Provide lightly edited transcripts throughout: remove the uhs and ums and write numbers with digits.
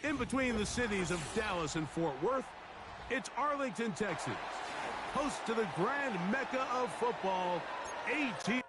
In between the cities of Dallas and Fort Worth, it's Arlington, Texas, host to the grand mecca of football, AT.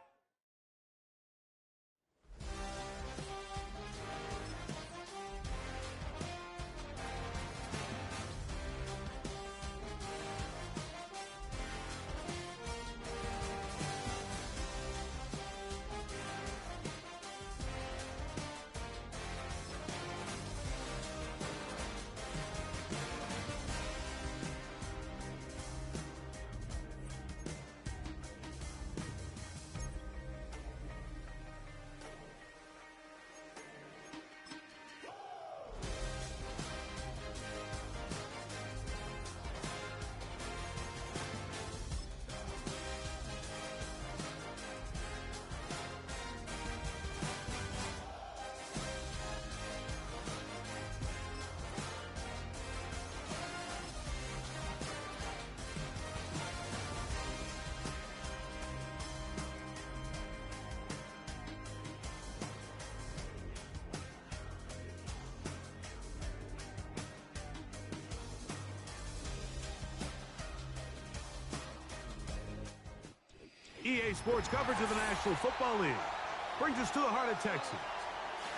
EA Sports coverage of the National Football League brings us to the heart of Texas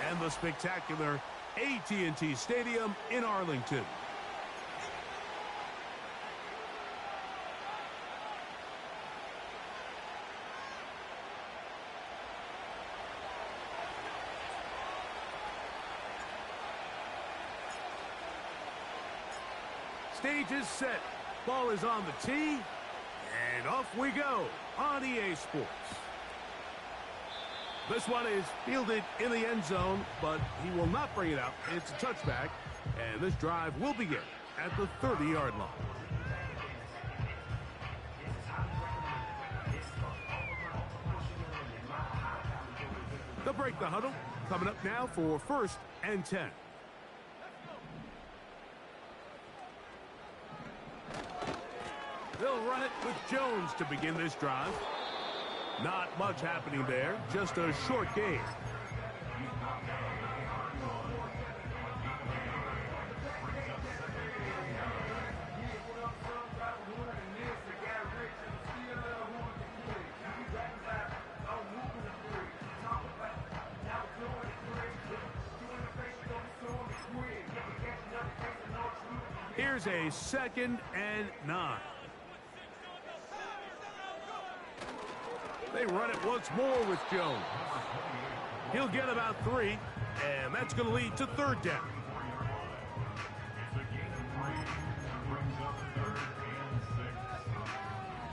and the spectacular AT&T Stadium in Arlington. Stage is set. Ball is on the tee. And off we go on EA Sports. This one is fielded in the end zone, but he will not bring it out. It's a touchback, and this drive will begin at the 30-yard line. They'll break the huddle. Coming up now for 1st and 10. They'll run it with Jones to begin this drive. Not much happening there, just a short gain. Here's a 2nd and 9. They run it once more with Jones. He'll get about 3, and that's going to lead to 3rd down.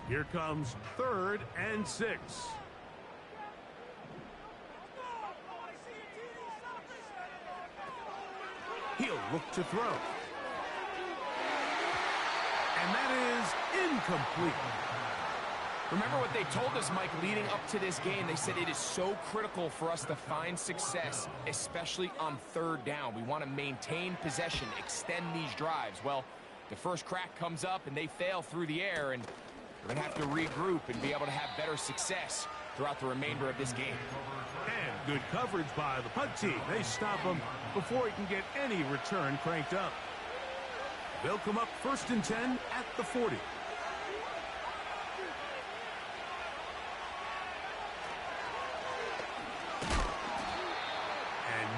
Here comes 3rd and 6. He'll look to throw. And that is incomplete. Remember what they told us, Mike, leading up to this game. They said it is so critical for us to find success, especially on 3rd down. We want to maintain possession, extend these drives. Well, the first crack comes up, and they fail through the air, and we're going to have to regroup and be able to have better success throughout the remainder of this game. And good coverage by the punt team. They stop him before he can get any return cranked up. They'll come up 1st and 10 at the 40.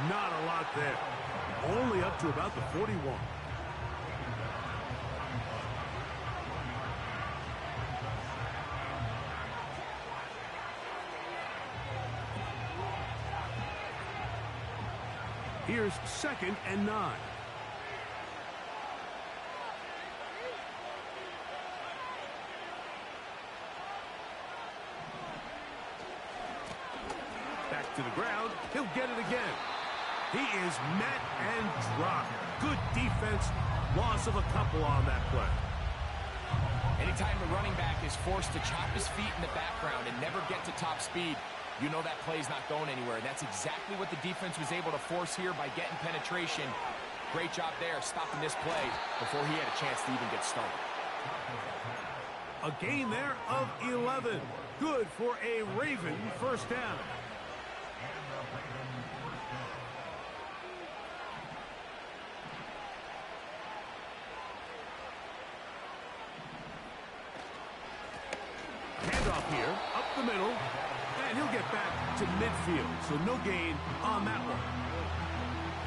Not a lot there. Only up to about the 41. Here's 2nd and 9. Back to the ground. He'll get it again. He is met and dropped. Good defense. Loss of a couple on that play. Anytime the running back is forced to chop his feet in the background and never get to top speed, you know that play's not going anywhere. That's exactly what the defense was able to force here by getting penetration. Great job there stopping this play before he had a chance to even get started. A gain there of 11. Good for a Raven 1st down. the middle. And he'll get back to midfield, so no gain on that one.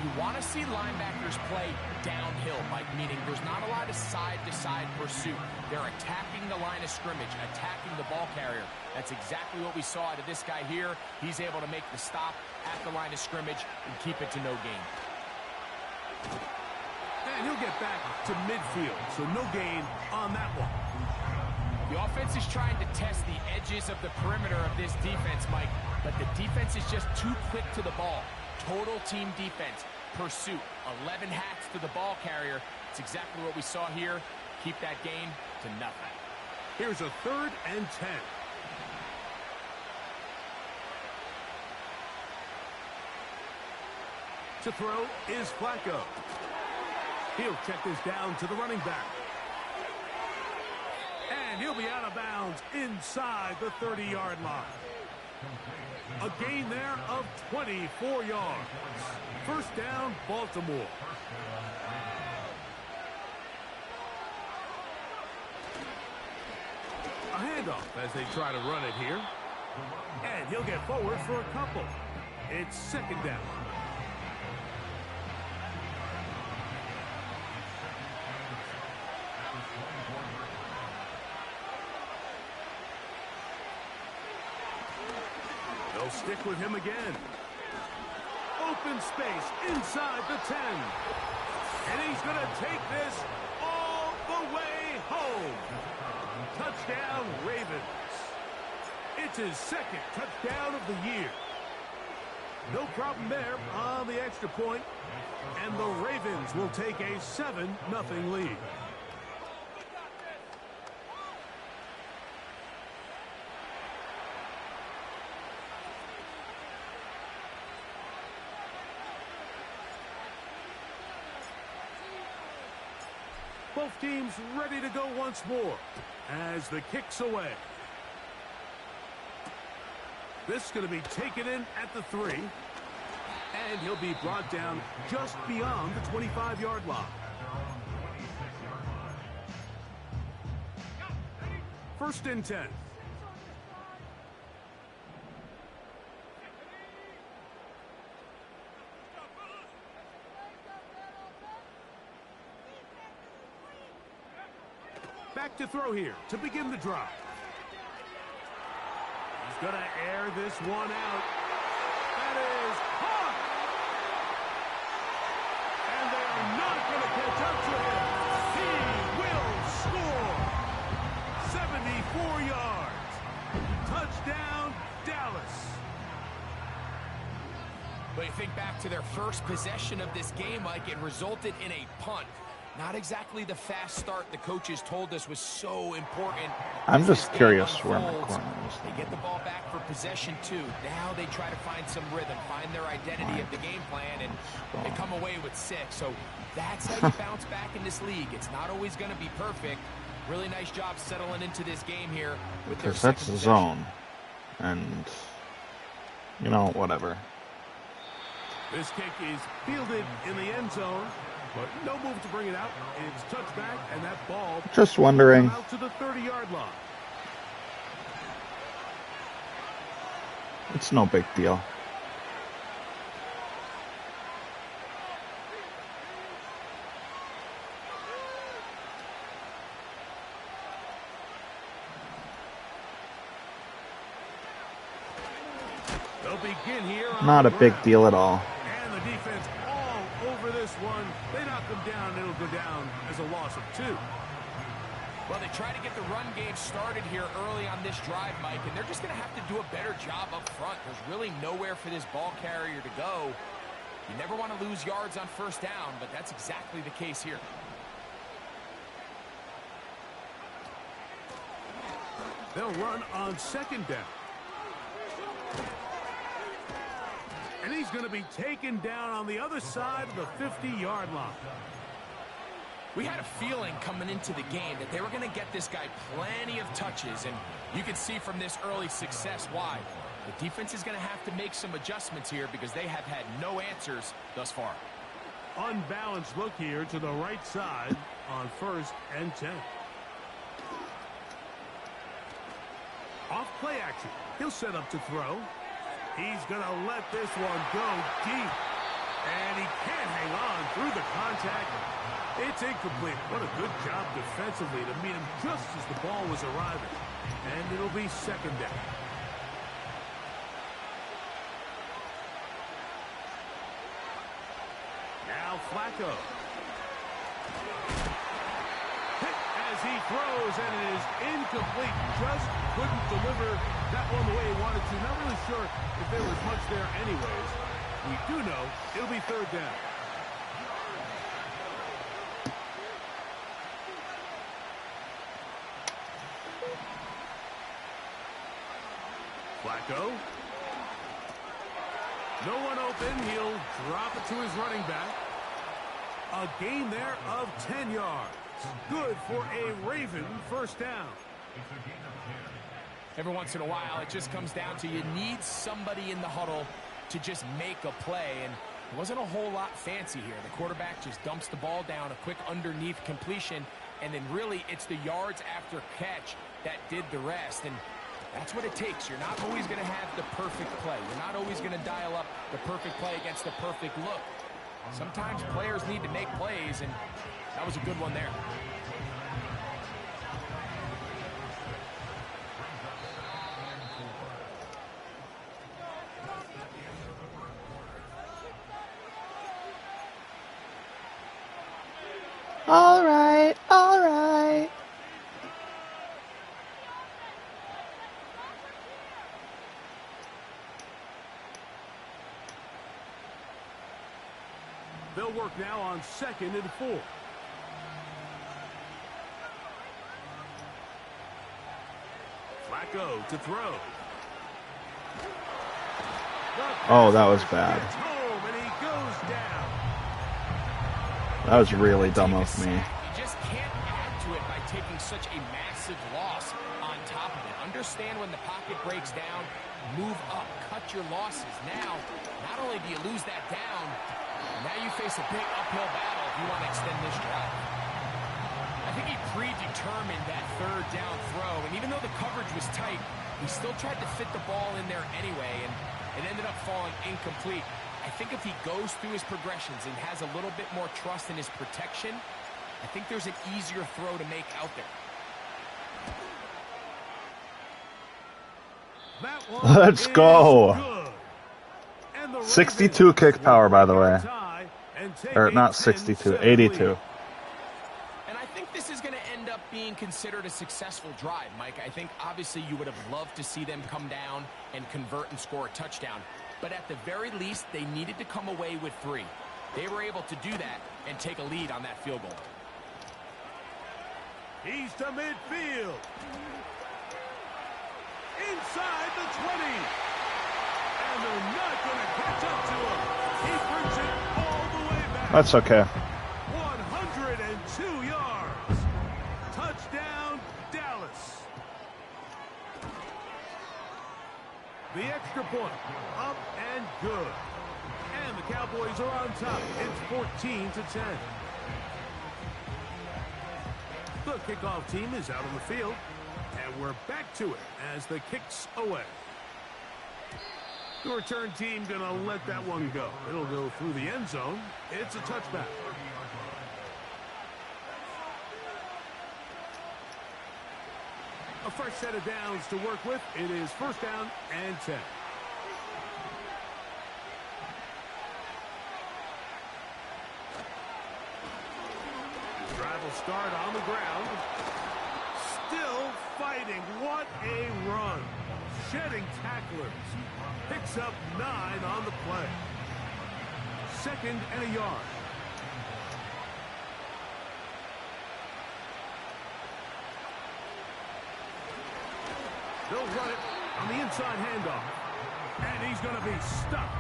You want to see linebackers play downhill, Mike, meaning there's not a lot of side-to-side pursuit. They're attacking the line of scrimmage, attacking the ball carrier. That's exactly what we saw out of this guy here. He's able to make the stop at the line of scrimmage and keep it to no gain. And he'll get back to midfield, so no gain on that one. The offense is trying to test the edges of the perimeter of this defense, Mike, but the defense is just too quick to the ball. Total team defense, pursuit, 11 hats to the ball carrier. It's exactly what we saw here. Keep that gain to nothing. Here's a 3rd and 10. To throw is Flacco. He'll check this down to the running back. And he'll be out of bounds inside the 30-yard line. A gain there of 24 yards. First down, Baltimore. A handoff as they try to run it here. And he'll get forward for a couple. It's 2nd down. They'll stick with him again. Open space inside the 10. And he's going to take this all the way home. Touchdown, Ravens. It's his 2nd touchdown of the year. No problem there on the extra point. And the Ravens will take a 7-0 lead. Both teams ready to go once more as the kick's away. This is going to be taken in at the 3. And he'll be brought down just beyond the 25-yard line. 1st and 10. Back to throw here to begin the drive. He's going to air this one out. That is caught. And they are not going to catch up to him. He will score. 74 yards. Touchdown, Dallas. But you think back to their first possession of this game, Mike, it resulted in a punt. Not exactly the fast start the coaches told us was so important. I'm just curious where my corner is. They get the ball back for possession 2. Now they try to find some rhythm, find their identity of the game plan, and they come away with 6. So that's how you bounce back in this league. It's not always going to be perfect. Really nice job settling into this game here with their because that's the zone. And, you know, whatever. This kick is fielded in the end zone. But no move to bring it out. It's touchback, and that ball just wondering. Out to the 30-yard line. It's no big deal. They'll begin here. Not a big deal at all. And the defense all over this one. They knock them down. It'll go down as a loss of 2. Well, they try to get the run game started here early on this drive, Mike, and they're just going to have to do a better job up front. There's really nowhere for this ball carrier to go. You never want to lose yards on first down, but that's exactly the case here. They'll run on 2nd down. And he's going to be taken down on the other side of the 50-yard line. We had a feeling coming into the game that they were going to get this guy plenty of touches, and you can see from this early success why. The defense is going to have to make some adjustments here because they have had no answers thus far. Unbalanced look here to the right side on 1st and 10. Off play action. He'll set up to throw. He's going to let this one go deep. And he can't hang on through the contact. It's incomplete. What a good job defensively to meet him just as the ball was arriving. And it'll be second down. Now Flacco. Hit as he throws, and it is incomplete. Just couldn't deliver that one the way he wanted to. Not really sure if there was much there anyways. We do know it'll be third down. Flacco. No one open. He'll drop it to his running back. A gain there of 10 yards. Good for a Raven first down. Every once in a while, it just comes down to you need somebody in the huddle to just make a play, and it wasn't a whole lot fancy here. The quarterback just dumps the ball down, a quick underneath completion, and then really it's the yards after catch that did the rest, and that's what it takes. You're not always going to have the perfect play. You're not always going to dial up the perfect play against the perfect look. Sometimes players need to make plays, and that was a good one there. All right, all right. They'll work now on 2nd and 4. Flacco to throw. Oh, that was bad. And he goes down. That was really dumb of me. You just can't add to it by taking such a massive loss on top of it. Understand when the pocket breaks down, move up, cut your losses. Now, not only do you lose that down, now you face a big uphill battle if you want to extend this drive. I think he predetermined that third down throw, and even though the coverage was tight, he still tried to fit the ball in there anyway, and it ended up falling incomplete. I think if he goes through his progressions and has a little bit more trust in his protection, I think there's an easier throw to make out there. Let's go. 62 kick power, by the way. Or not 62, 82. And I think this is going to end up being considered a successful drive, Mike. I think obviously you would have loved to see them come down and convert and score a touchdown. But at the very least, they needed to come away with 3. They were able to do that and take a lead on that field goal. He's to midfield. Inside the 20. And they're not going to catch up to him. He brings it all the way back. That's okay. 102 yards. Touchdown, Dallas. The extra point, up and good. And the Cowboys are on top. It's 14-10. The kickoff team is out on the field. And we're back to it as the kick's away. The return team going to let that one go. It'll go through the end zone. It's a touchback. A fresh set of downs to work with. It is first down and 10. Drive will start on the ground. Still fighting. What a run. Shedding tacklers. Picks up 9 on the play. 2nd and a yard. They'll run it on the inside handoff. And he's going to be stuck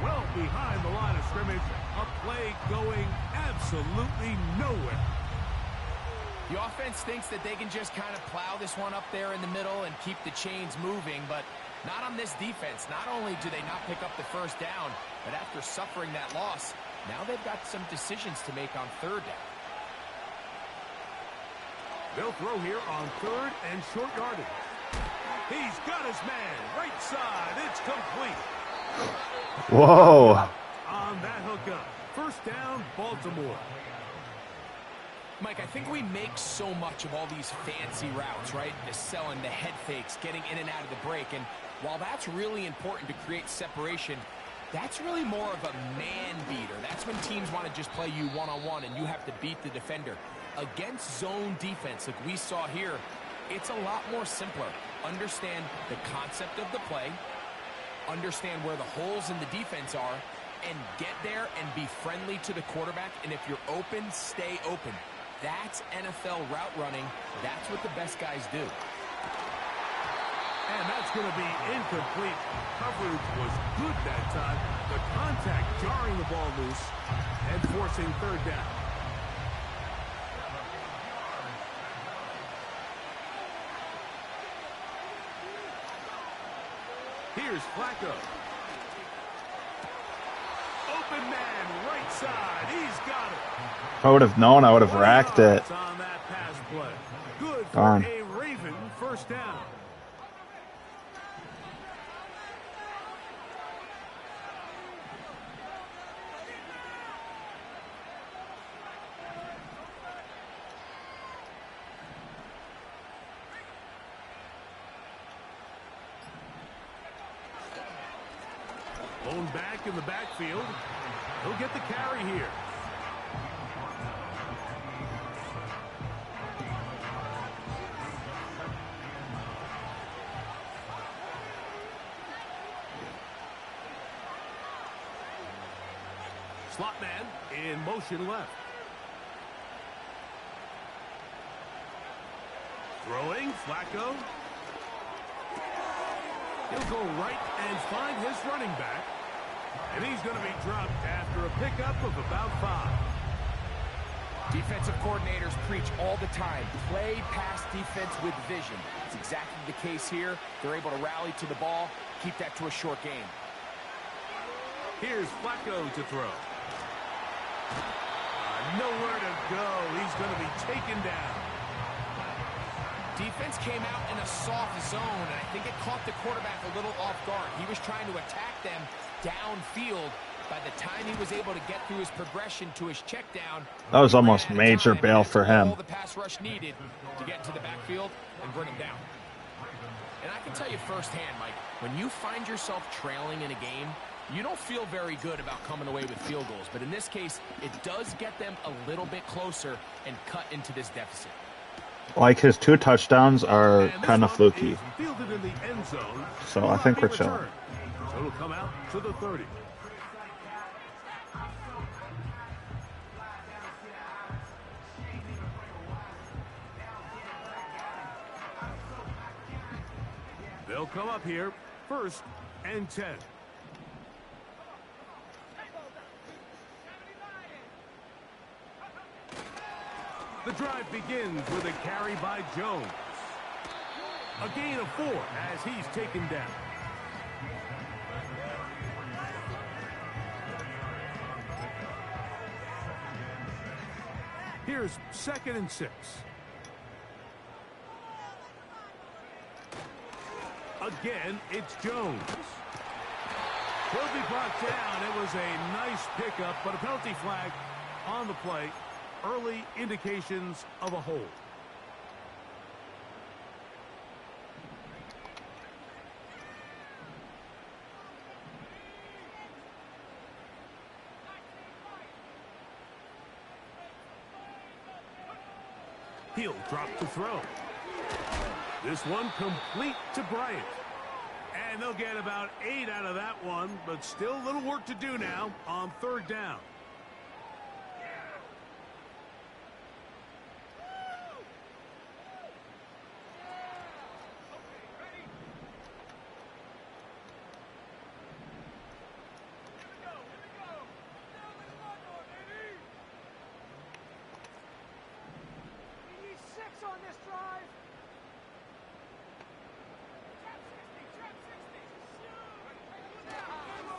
well behind the line of scrimmage. A play going absolutely nowhere. The offense thinks that they can just kind of plow this one up there in the middle and keep the chains moving, but not on this defense. Not only do they not pick up the first down, but after suffering that loss, now they've got some decisions to make on third down. They'll throw here on 3rd and short yardage. He's got his man. Right side. It's complete. Whoa. On that hookup. First down, Baltimore. Mike, I think we make so much of all these fancy routes, right? The selling, the head fakes, getting in and out of the break. And while that's really important to create separation, that's really more of a man beater. That's when teams want to just play you one-on-one and you have to beat the defender. Against zone defense, like we saw here, it's a lot more simpler. Understand the concept of the play, understand where the holes in the defense are, and get there and be friendly to the quarterback. And if you're open, stay open. That's NFL route running. That's what the best guys do. And that's going to be incomplete. Coverage was good that time. The contact jarring the ball loose and forcing third down. Here's Flacco. Open man, right side. He's got it. If I would have known, I would have racked it. On that pass play. Good for Darn. a Raven first down. Blown back in the backfield. He'll get the carry here. Slot man in motion left. Throwing, Flacco. He'll go right and find his running back. And he's going to be dropped after a pickup of about 5. Defensive coordinators preach all the time, play pass defense with vision. It's exactly the case here. They're able to rally to the ball, keep that to a short game. Here's Flacco to throw. Nowhere to go. He's going to be taken down. Defense came out in a soft zone, and I think it caught the quarterback a little off guard. He was trying to attack them downfield. By the time he was able to get through his progression to his check down, That was almost major bail for him. all the pass rush needed to get into the backfield and bring him down. And I can tell you firsthand, Mike, when you find yourself trailing in a game, you don't feel very good about coming away with field goals. But in this case, it does get them a little bit closer and cut into this deficit. Like, his 2 touchdowns are kind of fluky. Fielded in the end zone. So I think we're chilling. So it'll come out to the 30. They'll come up here, 1st and 10. The drive begins with a carry by Jones. A gain of 4 as he's taken down. Here's 2nd and 6. Again, it's Jones. Will be brought down. It was a nice pickup, but a penalty flag on the play. Early indications of a hold. He'll drop to throw. This one complete to Bryant. And they'll get about 8 out of that one, but still a little work to do now on 3rd down.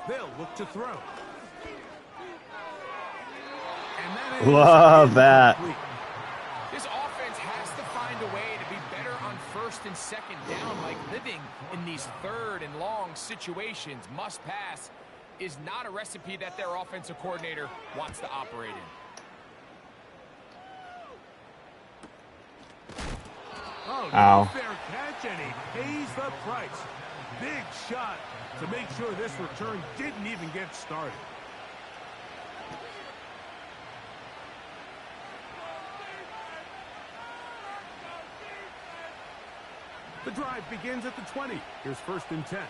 They'll look to throw. And that Love that. This offense defense has to find a way to be better on first and second down, like living in these third and long situations. Must pass is not a recipe that their offensive coordinator wants to operate in. Oh, ow. fair catch, and he pays the price. Big shot to make sure this return didn't even get started. The drive begins at the 20. Here's 1st and 10.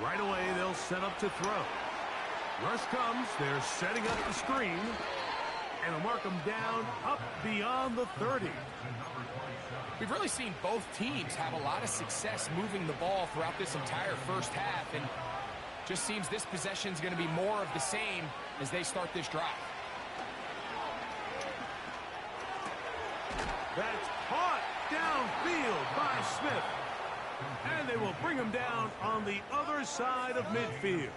Right away, they'll set up to throw. Rush comes. They're setting up the screen. And they'll mark them down up beyond the 30. We've really seen both teams have a lot of success moving the ball throughout this entire first half. And just seems this possession is going to be more of the same as they start this drive. That's caught downfield by Smith. And they will bring him down on the other side of midfield.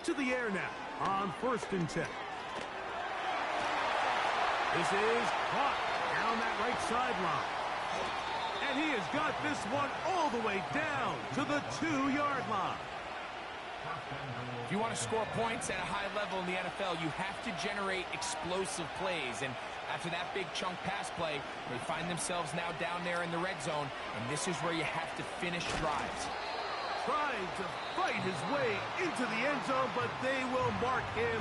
To the air now on 1st and 10. This is caught down that right sideline. And he has got this one all the way down to the 2-yard line. If you want to score points at a high level in the NFL, you have to generate explosive plays. And after that big chunk pass play, they find themselves now down there in the red zone. And this is where you have to finish drives. Trying to fight his way into the end zone, but they will mark him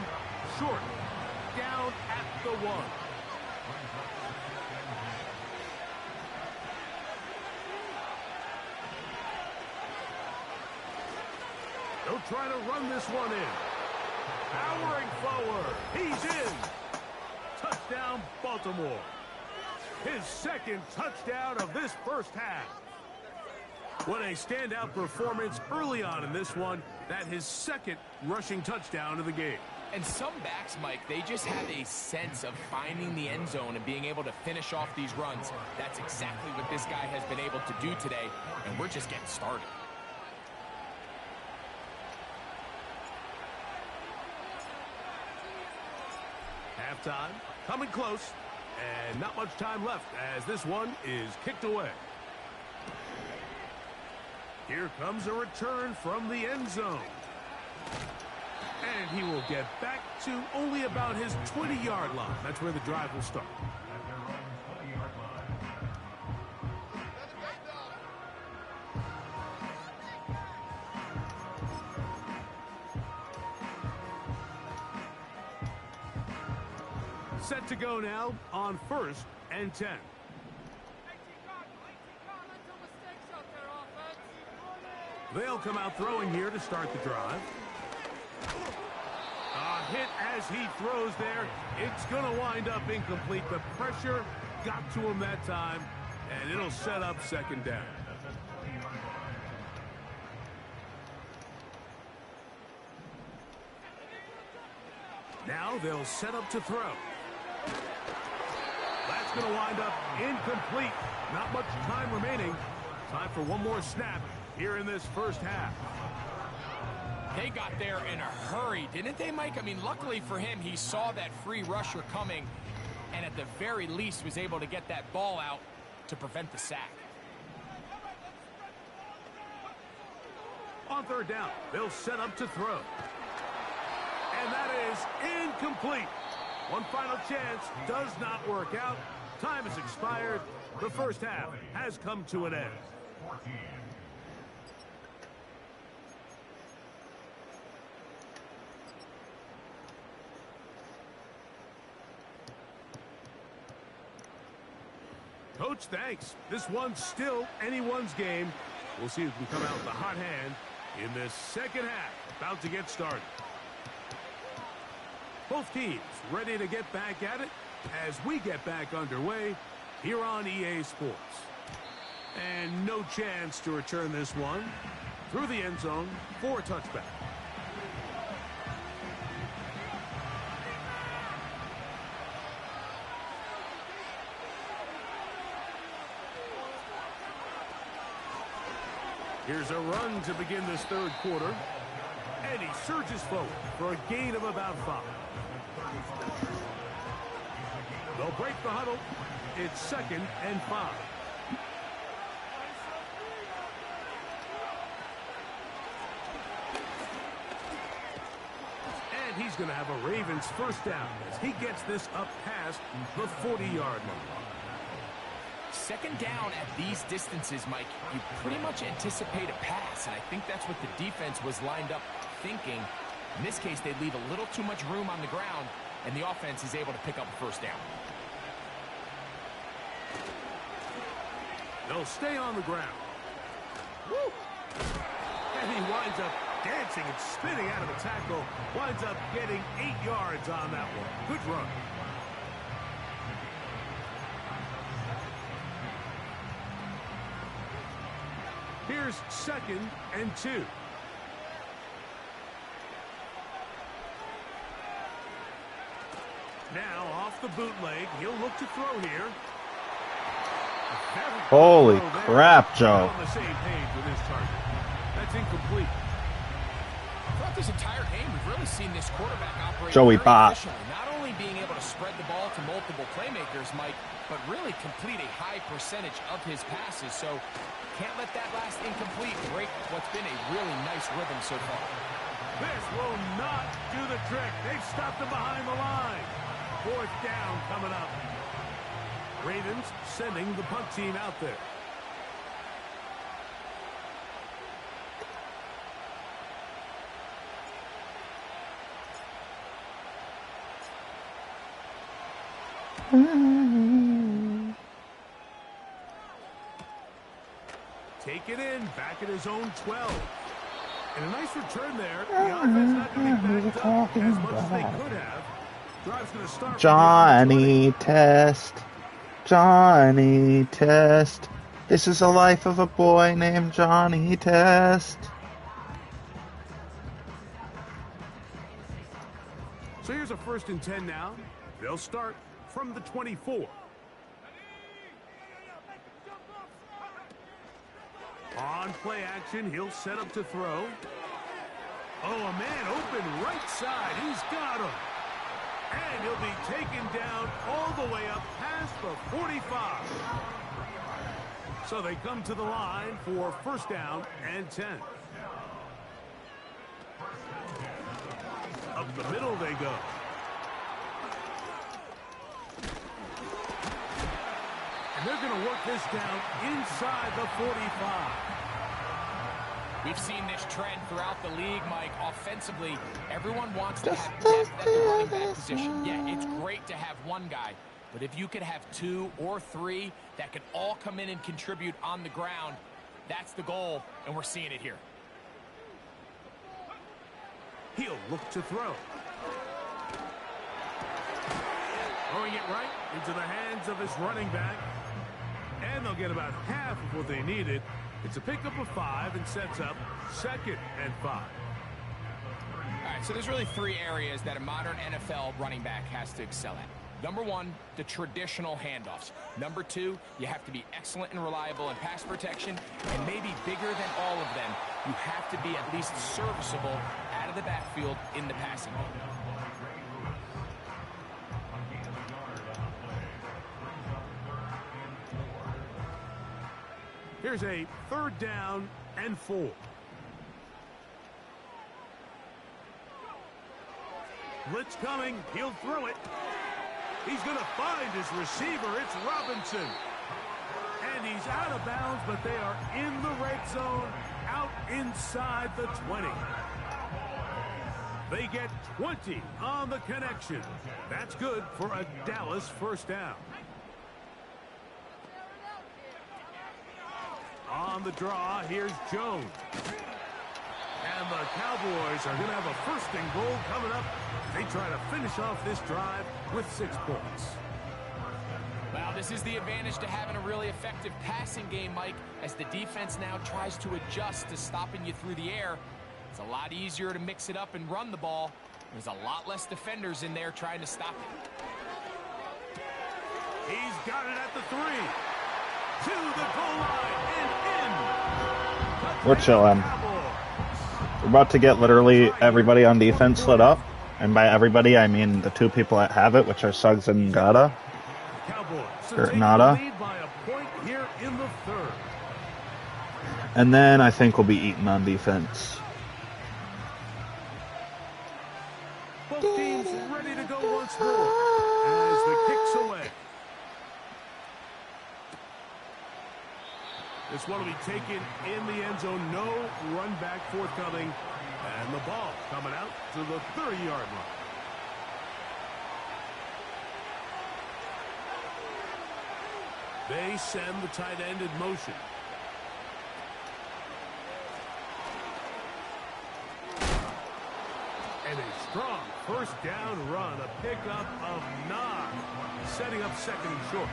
short. Down at the 1. They'll try to run this one in. Powering forward. He's in. Touchdown, Baltimore. His 2nd touchdown of this first half. What a standout performance early on in this one. That his 2nd rushing touchdown of the game. And some backs, Mike, they just have a sense of finding the end zone and being able to finish off these runs. That's exactly what this guy has been able to do today, and we're just getting started. Halftime coming close, and not much time left as this one is kicked away. Here comes a return from the end zone. And he will get back to only about his 20-yard line. That's where the drive will start. Set to go now on 1st and 10. They'll come out throwing here to start the drive. A hit as he throws there. It's going to wind up incomplete. The pressure got to him that time, and it'll set up 2nd down. Now they'll set up to throw. That's going to wind up incomplete. Not much time remaining. Time for one more snap here in this first half. They got there in a hurry, didn't they, Mike? I mean, luckily for him, he saw that free rusher coming and at the very least was able to get that ball out to prevent the sack. On 3rd down, they'll set up to throw. And that is incomplete. One final chance does not work out. Time has expired. The first half has come to an end. Coach, thanks. This one's still anyone's game. We'll see who can come out with the hot hand in this 2nd half. About to get started. Both teams ready to get back at it as we get back underway here on EA Sports. And no chance to return this one through the end zone for a touchback. Here's a run to begin this third quarter. And he surges forward for a gain of about 5. They'll break the huddle. It's 2nd and 5. And he's going to have a Ravens first down as he gets this up past the 40-yard line. 2nd down at these distances, Mike, you pretty much anticipate a pass, and I think that's what the defense was lined up thinking. In this case, they leave a little too much room on the ground, and the offense is able to pick up a first down. They'll stay on the ground. Woo! And he winds up dancing and spinning out of a tackle. Winds up getting 8 yards on that one. Good run. Here's 2nd and 2. Now off the bootleg, he'll look to throw here. Holy crap, Joe. On the same page with his target. That's incomplete. Throughout this entire game, we've really seen this quarterback operate Joey very Bot. efficiently. Not only being able to spread the ball to multiple playmakers, Mike, but really complete a high percentage of his passes. So can't let that last incomplete break what's been a really nice rhythm so far. This will not do the trick. They've stopped him behind the line. 4th down coming up. Ravens sending the punt team out there. Take it in, back at his own 12. And a nice return there. The offense not getting backed up as much as they could have. Drive's going to start. Johnny Test. Johnny Test. This is the life of a boy named Johnny Test. So here's a 1st and 10 now. They'll start from the 24. On play action, he'll set up to throw. Oh, a man open right side. He's got him. And he'll be taken down all the way up past the 45. So they come to the line for 1st down and 10. Up the middle they go. And they're going to work this down inside the 45. We've seen this trend throughout the league, Mike. Offensively, everyone wants to have depth at the running back position. Yeah, it's great to have one guy, but if you could have 2 or 3 that could all come in and contribute on the ground, that's the goal, and we're seeing it here. He'll look to throw. Throwing it right into the hands of his running back. And they'll get about half of what they needed. It's a pickup of 5 and sets up 2nd and 5. All right, so there's really 3 areas that a modern NFL running back has to excel at. Number 1, the traditional handoffs. Number 2, you have to be excellent and reliable in pass protection. And maybe bigger than all of them, you have to be at least serviceable out of the backfield in the passing game. Here's a 3rd down and 4. Blitz coming. He'll throw it. He's going to find his receiver. It's Robinson. And he's out of bounds, but they are in the red zone, out inside the 20. They get 20 on the connection. That's good for a Dallas 1st down. On the draw, here's Jones. And the Cowboys are going to have a 1st and goal coming up. They try to finish off this drive with 6 points. Well, this is the advantage to having a really effective passing game, Mike, as the defense now tries to adjust to stopping you through the air. It's a lot easier to mix it up and run the ball. There's a lot less defenders in there trying to stop it. He's got it at the 3. To the goal line and in. We're chilling. We're about to get literally everybody on defense lit up. And by everybody, I mean the two people that have it, which are Suggs and Gata. Or Nada. And then I think we'll be eaten on defense. Both teams ready to go once more as the kick's away. This one will be taken in the end zone. No run back forthcoming. And the ball coming out to the 30-yard line. They send the tight end in motion. And a strong first down run, a pickup of 9, setting up second and short.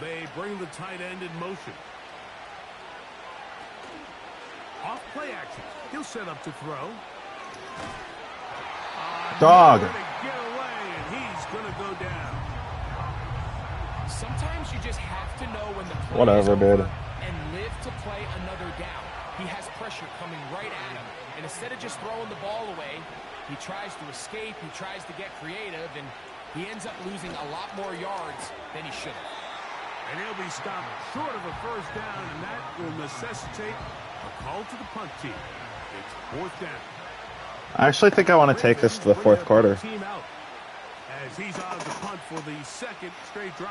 They bring the tight end in motion. Off play action. He'll set up to throw. Dog. Get away, and he's going to go down. Sometimes you just have to know when the play Whatever, is over dude. and live to play another down. He has pressure coming right at him, and instead of just throwing the ball away, he tries to escape, he tries to get creative, and he ends up losing a lot more yards than he should have. And he'll be stopped short of a first down, and that will necessitate a call to the punt team. It's fourth down. I actually think I want to take this to the fourth quarter. Team out as he's on the punt for the second straight drive.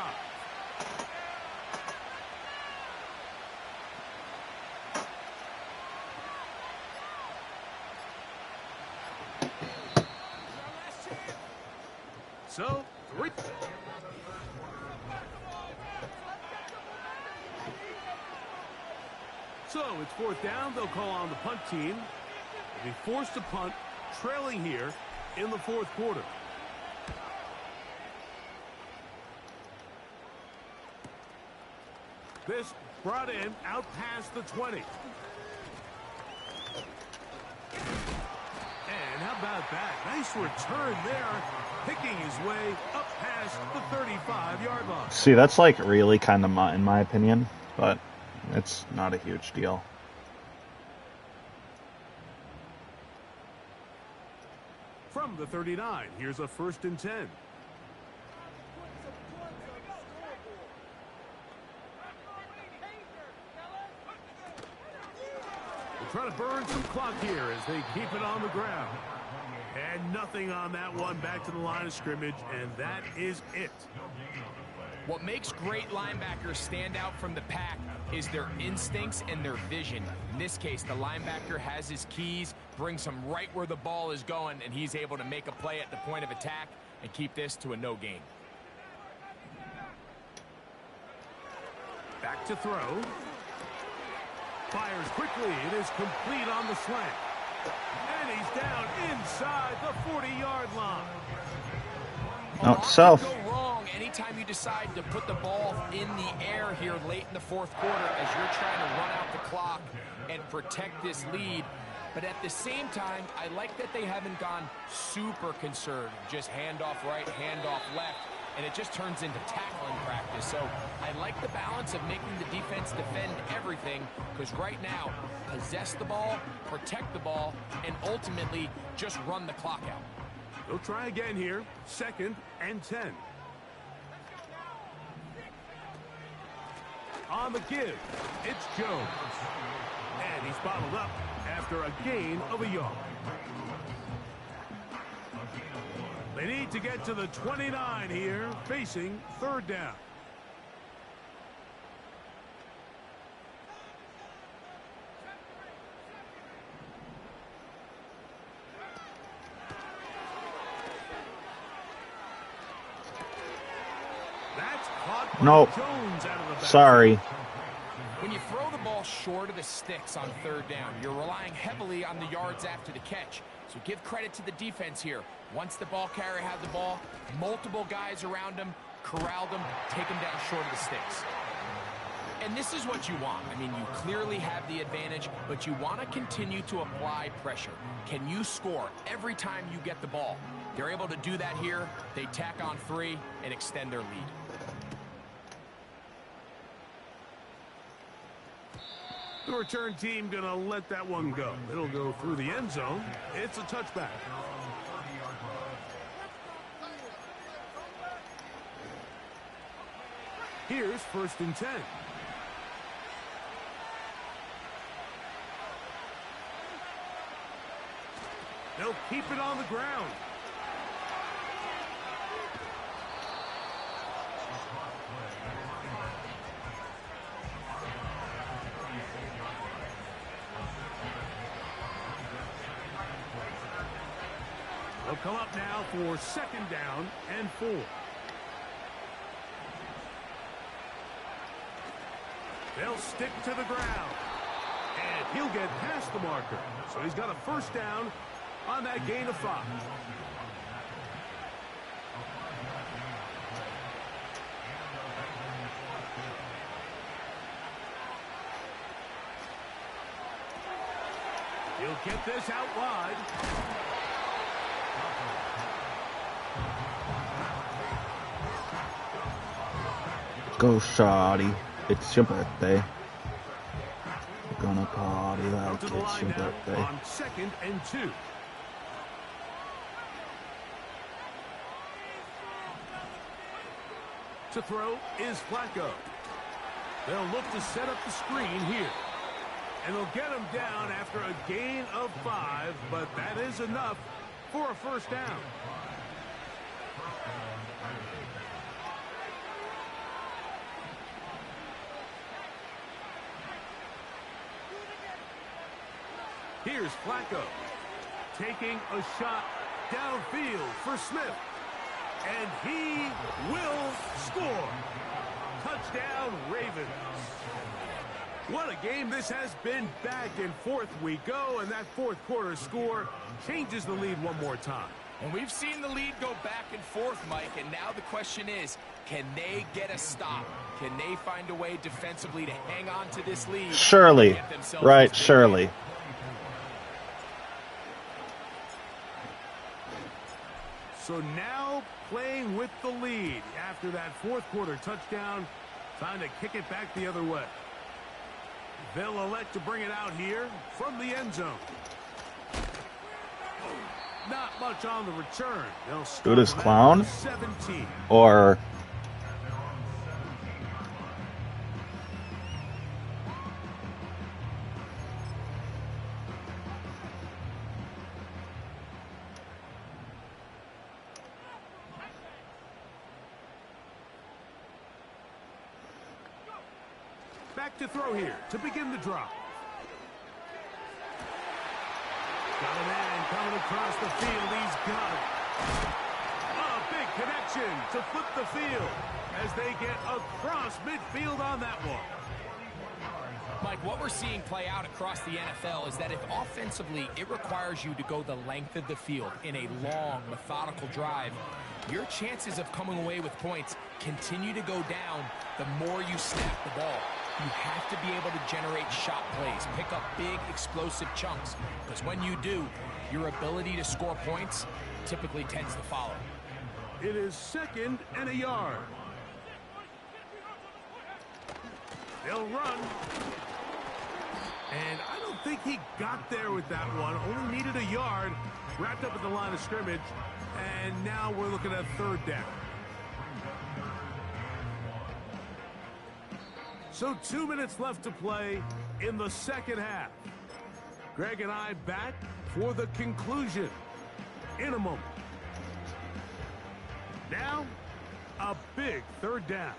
So, 3. So it's fourth down. They'll call on the punt team. They'll be forced to punt, trailing here in the fourth quarter. This brought in out past the 20. And how about that? Nice return there, picking his way up past the 35-yard line. See, that's like really kind of in my opinion, but it's not a huge deal. From the 39, here's a 1st and 10. They're trying to burn some clock here as they keep it on the ground. And nothing on that one, back to the line of scrimmage, and that is it. What makes great linebackers stand out from the pack is their instincts and their vision. In this case, the linebacker has his keys, brings him right where the ball is going, and he's able to make a play at the point of attack and keep this to a no gain. Back to throw. Fires quickly. It is complete on the slant. And he's down inside the 40-yard line. Note to self. Go wrong anytime you decide to put the ball in the air here late in the fourth quarter as you're trying to run out the clock and protect this lead. But at the same time, I like that they haven't gone super conservative. Just handoff right, handoff left, and it just turns into tackling practice. So I like the balance of making the defense defend everything, because right now, possess the ball, protect the ball, and ultimately just run the clock out. They'll try again here. 2nd and 10. On the give, it's Jones. And he's bottled up after a gain of a yard. They need to get to the 29 here, facing 3rd down. Nope. Sorry. When you throw the ball short of the sticks on 3rd down, you're relying heavily on the yards after the catch. So give credit to the defense here. Once the ball carrier had the ball, multiple guys around him, corralled him, take him down short of the sticks. And this is what you want. I mean, you clearly have the advantage, but you want to continue to apply pressure. Can you score every time you get the ball? They're able to do that here. They tack on 3 and extend their lead. The return team gonna let that one go. It'll go through the end zone. It's a touchback. Here's 1st and 10. They'll keep it on the ground. They'll come up now for 2nd down and 4. They'll stick to the ground. And he'll get past the marker. So he's got a 1st down on that gain of 5. He'll get this out wide. Go, shawty. It's your birthday. We're gonna party like it's your birthday. On 2nd and 2. To throw is Flacco. They'll look to set up the screen here. And they'll get him down after a gain of 5, but that is enough for a 1st down. Here's Flacco taking a shot downfield for Smith. And he will score. Touchdown, Ravens. What a game this has been. Back and forth we go, and that 4th quarter score changes the lead one more time. And we've seen the lead go back and forth, Mike, and now the question is, can they get a stop? Can they find a way defensively to hang on to this lead? Surely. Right, surely. So now playing with the lead after that 4th quarter touchdown, time to kick it back the other way. They'll elect to bring it out here from the end zone. Not much on the return. They'll Do this clown 17. or back to throw here to begin the drop. Got a man coming across the field. He's got it. A big connection to flip the field as they get across midfield on that one. Mike, what we're seeing play out across the NFL is that if offensively it requires you to go the length of the field in a long, methodical drive, your chances of coming away with points continue to go down the more you snap the ball. You have to be able to generate shot plays, pick up big, explosive chunks, because when you do, your ability to score points typically tends to follow. It is 2nd and a yard. They'll run. And I don't think he got there with that one. Only needed a yard. Wrapped up at the line of scrimmage. And now we're looking at 3rd down. So 2 minutes left to play in the 2nd half. Greg and I back for the conclusion in a moment. Now, a big 3rd down.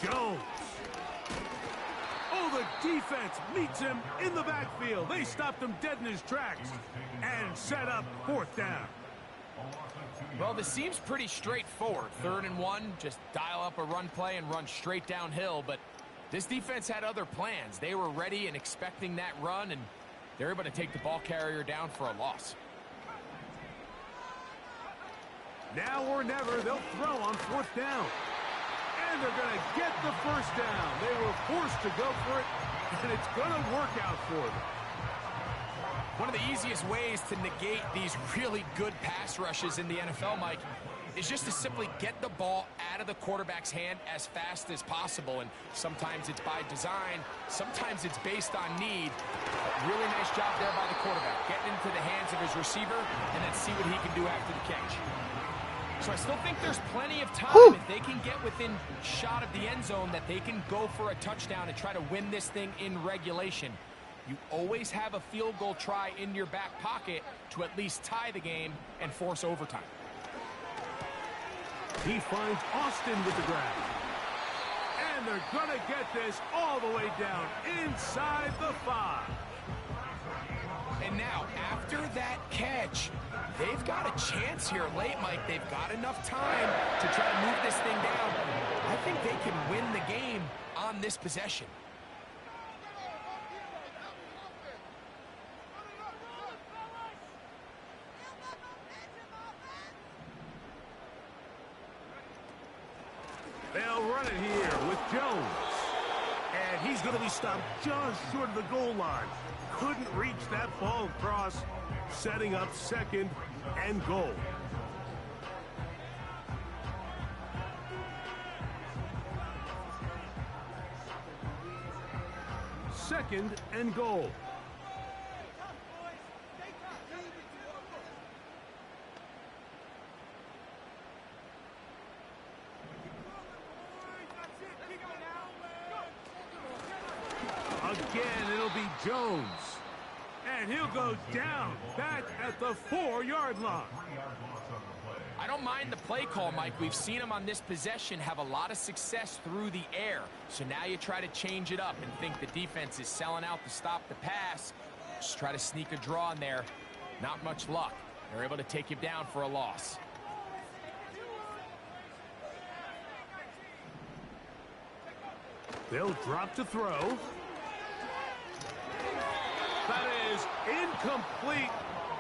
Jones. Oh, the defense meets him in the backfield. They stopped him dead in his tracks and set up 4th down. Well, this seems pretty straightforward. 3rd and 1, just dial up a run play and run straight downhill. But this defense had other plans. They were ready and expecting that run, and they're able to take the ball carrier down for a loss. Now or never, they'll throw on 4th down. And they're going to get the first down. They were forced to go for it, and it's going to work out for them. One of the easiest ways to negate these really good pass rushes in the NFL, Mike, is just to simply get the ball out of the quarterback's hand as fast as possible. And sometimes it's by design, sometimes it's based on need. But really nice job there by the quarterback, getting into the hands of his receiver, and then see what he can do after the catch. So I still think there's plenty of time if they can get within shot of the end zone that they can go for a touchdown and try to win this thing in regulation. You always have a field goal try in your back pocket to at least tie the game and force overtime. He finds Austin with the grab. And they're going to get this all the way down inside the 5. And now, after that catch, they've got a chance here late, Mike. They've got enough time to try to move this thing down. I think they can win the game on this possession. They'll run it here with Jones. And he's going to be stopped just short of the goal line. Couldn't reach that ball across, setting up 2nd and goal. Second and goal. Again, it'll be Jones. And he'll go down back at the 4-yard line. I don't mind the play call, Mike. We've seen him on this possession have a lot of success through the air. So now you try to change it up and think the defense is selling out to stop the pass. Just try to sneak a draw in there. Not much luck. They're able to take you down for a loss. They'll drop to throw. That is incomplete.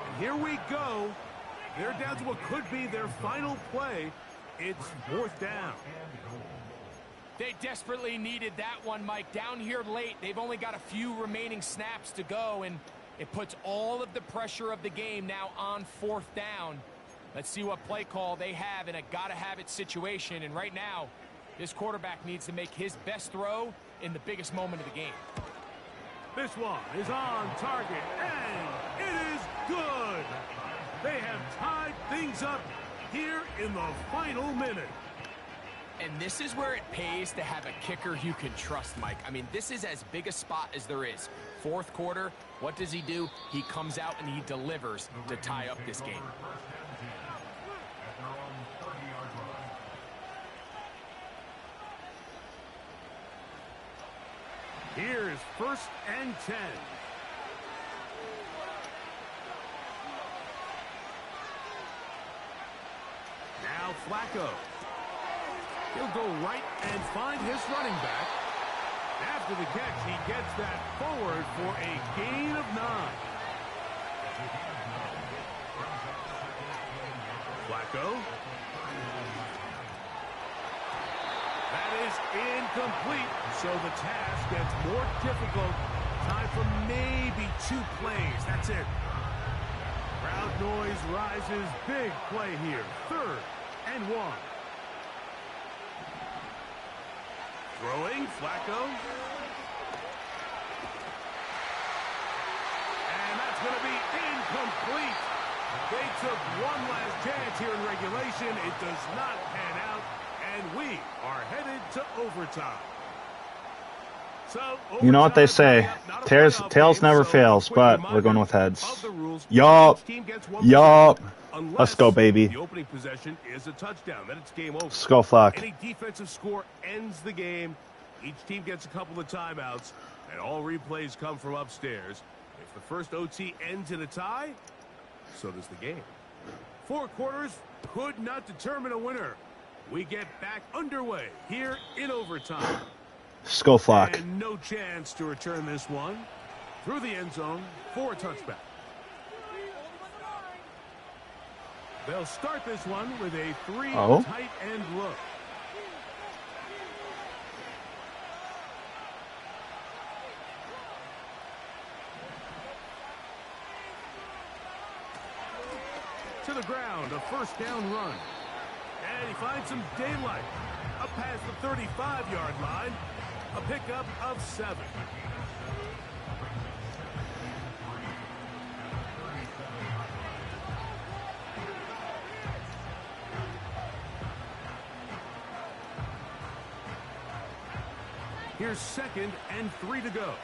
And here we go. They're down to what could be their final play. It's 4th down. They desperately needed that one, Mike. Down here late, they've only got a few remaining snaps to go, and it puts all of the pressure of the game now on 4th down. Let's see what play call they have in a gotta-have-it situation. And right now, this quarterback needs to make his best throw in the biggest moment of the game. This one is on target, and it is good. They have tied things up here in the final minute. And this is where it pays to have a kicker you can trust, Mike. I mean, this is as big a spot as there is. 4th quarter, what does he do? He comes out and he delivers to tie up this game. Here's 1st and 10. Now Flacco. He'll go right and find his running back. After the catch, he gets that forward for a gain of 9. Flacco. That is incomplete, so the task gets more difficult. Time for maybe 2 plays. That's it. Crowd noise rises. Big play here. 3rd and 1. Throwing, Flacco. And that's going to be incomplete. They took one last chance here in regulation. It does not pan out. And we are headed to overtime. So, You know what they say, tails never fails, but we're going with heads. Yup. Yup. Let's go, baby. The opening possession is a touchdown. Then it's game over. Let's go, Flock. Any defensive score ends the game. Each team gets a couple of timeouts, and all replays come from upstairs. If the first OT ends in a tie, so does the game. 4 quarters could not determine a winner. We get back underway here in overtime. Let's go, Flock. And no chance to return this one through the end zone for a touchback. They'll start this one with a 3 Oh. tight end look. To the ground, a first down run. And he finds some daylight. Up past the 35-yard line. A pickup of 7. Here's 2nd and 3 to go.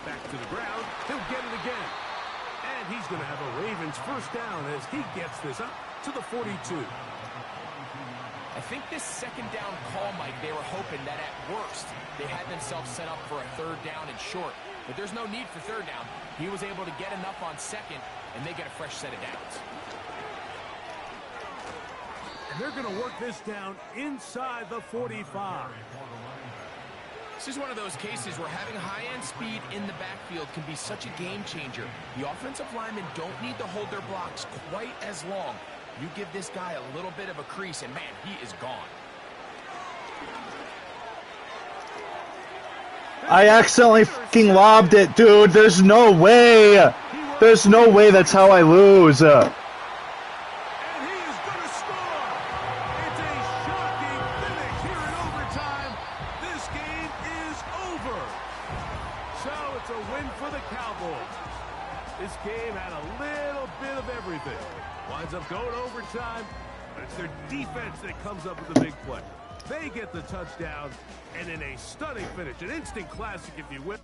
Back to the ground. He'll get it again. And he's going to have a Ravens first down as he gets this up to the 42. I think this 2nd down call, Mike, they were hoping that at worst they had themselves set up for a 3rd down and short. But there's no need for 3rd down. He was able to get enough on 2nd, and they get a fresh set of downs. And they're going to work this down inside the 45. This is one of those cases where having high-end speed in the backfield can be such a game changer. The offensive linemen don't need to hold their blocks quite as long. You give this guy a little bit of a crease, and man, he is gone. I accidentally fucking lobbed it, dude. There's no way. There's no way that's how I lose. And he is going to score. It's a shocking finish here in overtime. This game is over. So it's a win for the Cowboys. This game had a little bit of everything. Winds up going overtime, but it's their defense that comes up with the big play. They get the touchdown, and in a stunning finish, an instant classic if you will.